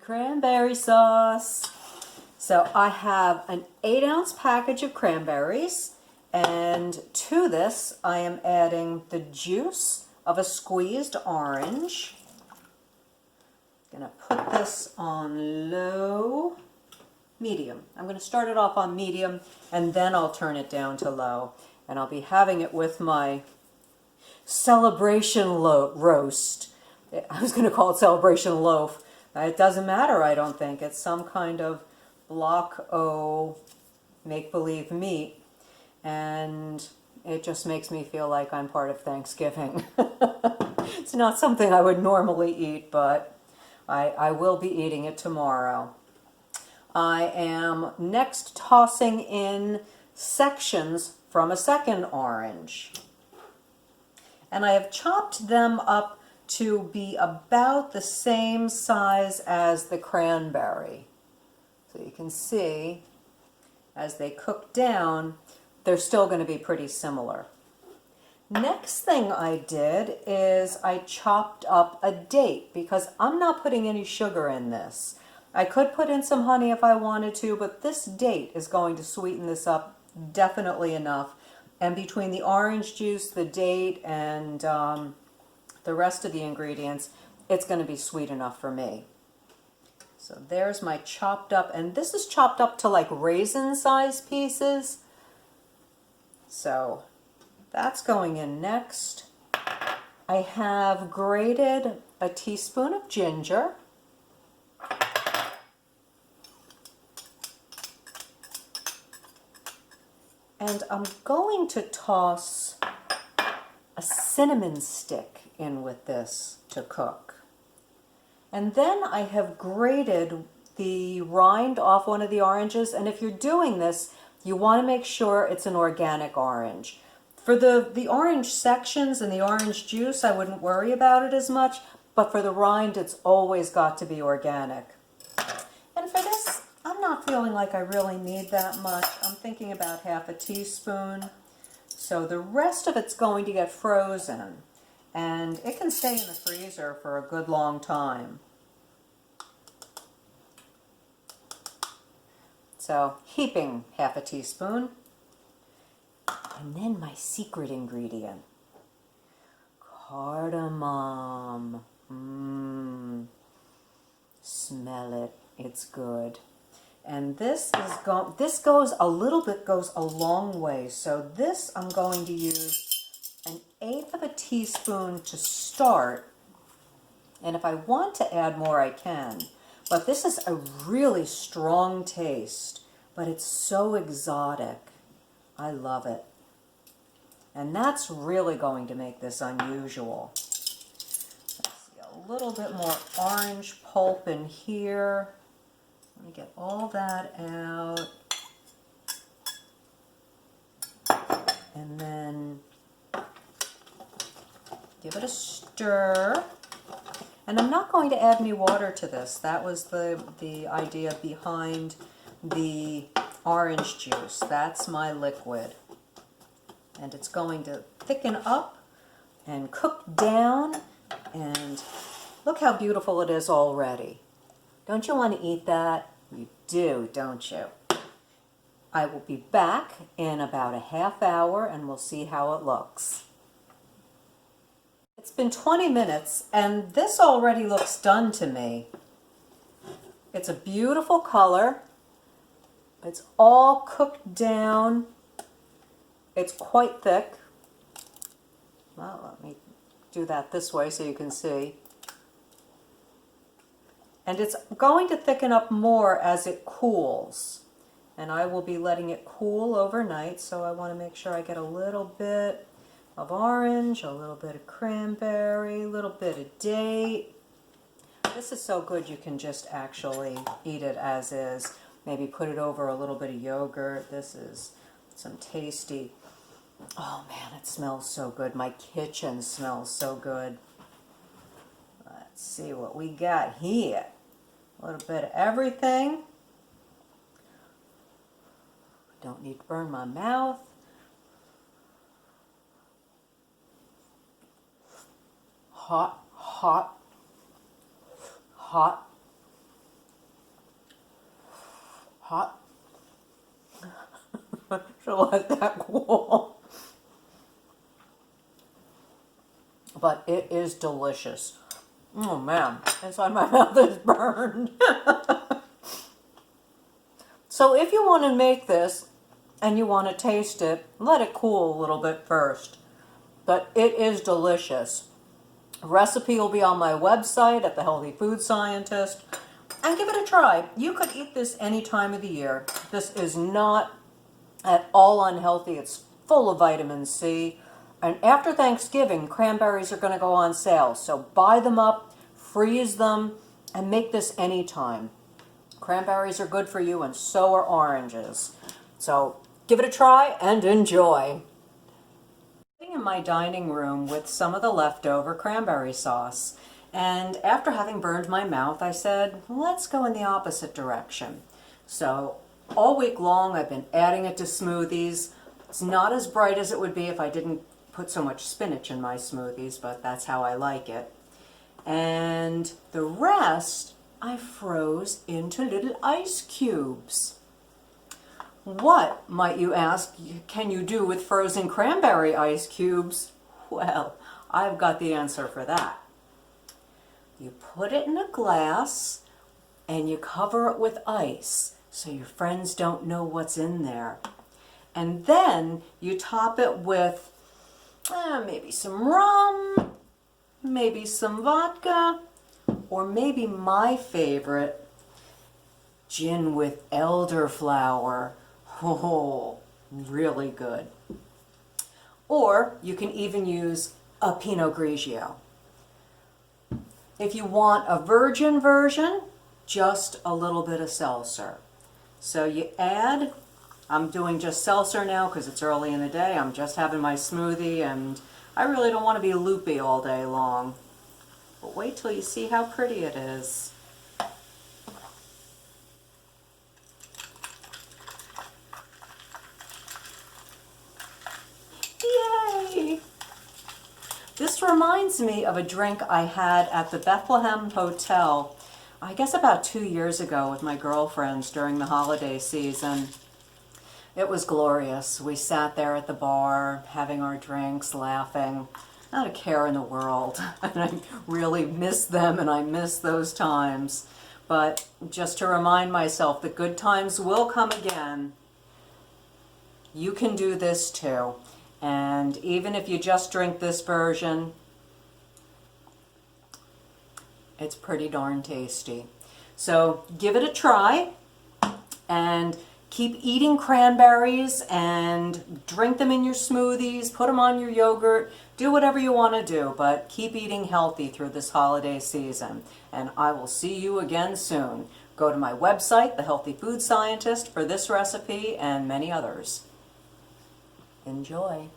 Cranberry sauce. So I have an 8-ounce package of cranberries, and to this I am adding the juice of a squeezed orange. I'm going to put this on low, medium. I'm going to start it off on medium and then I'll turn it down to low. And I'll be having it with my celebration roast. I was going to call it celebration loaf. It doesn't matter, I don't think. It's some kind of block O make-believe meat, and it just makes me feel like I'm part of Thanksgiving. It's not something I would normally eat, but I will be eating it tomorrow. I am next tossing in sections from a second orange. And I have chopped them up to be about the same size as the cranberry. So you can see, as they cook down, they're still going to be pretty similar. Next thing I did is I chopped up a date, because I'm not putting any sugar in this. I could put in some honey if I wanted to, but this date is going to sweeten this up definitely enough. And between the orange juice, the date, and the rest of the ingredients, it's going to be sweet enough for me. So there's my chopped up, and this is chopped up to like raisin size pieces. So that's going in next. I have grated a teaspoon of ginger. And I'm going to toss a cinnamon stick in with this to cook. And then I have grated the rind off one of the oranges. And if you're doing this, you want to make sure it's an organic orange. For the orange sections and the orange juice, I wouldn't worry about it as much. But for the rind, it's always got to be organic. And for this, I'm not feeling like I really need that much. I'm thinking about half a teaspoon. So the rest of it's going to get frozen, and it can stay in the freezer for a good long time. So heaping half a teaspoon. And then my secret ingredient, cardamom. Smell it, it's good. And this goes a little bit, goes a long way. So this I'm going to use 1/8 of a teaspoon to start. And if I want to add more, I can. But this is a really strong taste, but it's so exotic. I love it. And that's really going to make this unusual. Let's see, a little bit more orange pulp in here. Let me get all that out. And then give it a stir. And I'm not going to add any water to this. That was the idea behind the orange juice. That's my liquid. And it's going to thicken up and cook down. And look how beautiful it is already. Don't you want to eat that? You do, don't you? I will be back in about a half hour and we'll see how it looks. It's been 20 minutes and this already looks done to me. It's a beautiful color. It's all cooked down. It's quite thick. Well, let me do that this way so you can see. And it's going to thicken up more as it cools. And I will be letting it cool overnight, so I want to make sure I get a little bit of orange, a little bit of cranberry, a little bit of date. This is so good you can just actually eat it as is. Maybe put it over a little bit of yogurt. This is some tasty. Oh man, it smells so good. My kitchen smells so good. Let's see what we got here. A little bit of everything. Don't need to burn my mouth. Hot, hot, hot. hot. So let that cool. But it is delicious. Oh man, inside my mouth is burned. So if you want to make this and you want to taste it, let it cool a little bit first. But it is delicious. Recipe will be on my website at The Healthy Food Scientist. And give it a try. You could eat this any time of the year. This is not at all unhealthy. It's full of vitamin C. And after Thanksgiving, cranberries are going to go on sale. So buy them up, freeze them, and make this anytime. Cranberries are good for you, and so are oranges. So give it a try and enjoy. Sitting in my dining room with some of the leftover cranberry sauce. And after having burned my mouth, I said, let's go in the opposite direction. So all week long, I've been adding it to smoothies. It's not as bright as it would be if I didn't put so much spinach in my smoothies, but that's how I like it. And the rest I froze into little ice cubes. What, might you ask, can you do with frozen cranberry ice cubes? Well, I've got the answer for that. You put it in a glass and you cover it with ice so your friends don't know what's in there. And then you top it with maybe some rum, maybe some vodka, or maybe my favorite, gin with elderflower. Oh, really good. Or you can even use a Pinot Grigio. If you want a virgin version, just a little bit of seltzer. So you add, I'm doing just seltzer now because it's early in the day. I'm just having my smoothie and I really don't want to be loopy all day long. But wait till you see how pretty it is. Yay! This reminds me of a drink I had at the Bethlehem Hotel, I guess about 2 years ago with my girlfriends during the holiday season. It was glorious. We sat there at the bar, having our drinks, laughing, not a care in the world. And I really miss them and I miss those times. But just to remind myself that good times will come again, you can do this too. And even if you just drink this version, it's pretty darn tasty. So give it a try and keep eating cranberries and drink them in your smoothies, put them on your yogurt, do whatever you want to do, but keep eating healthy through this holiday season. And I will see you again soon. Go to my website, The Healthy Food Scientist, for this recipe and many others. Enjoy.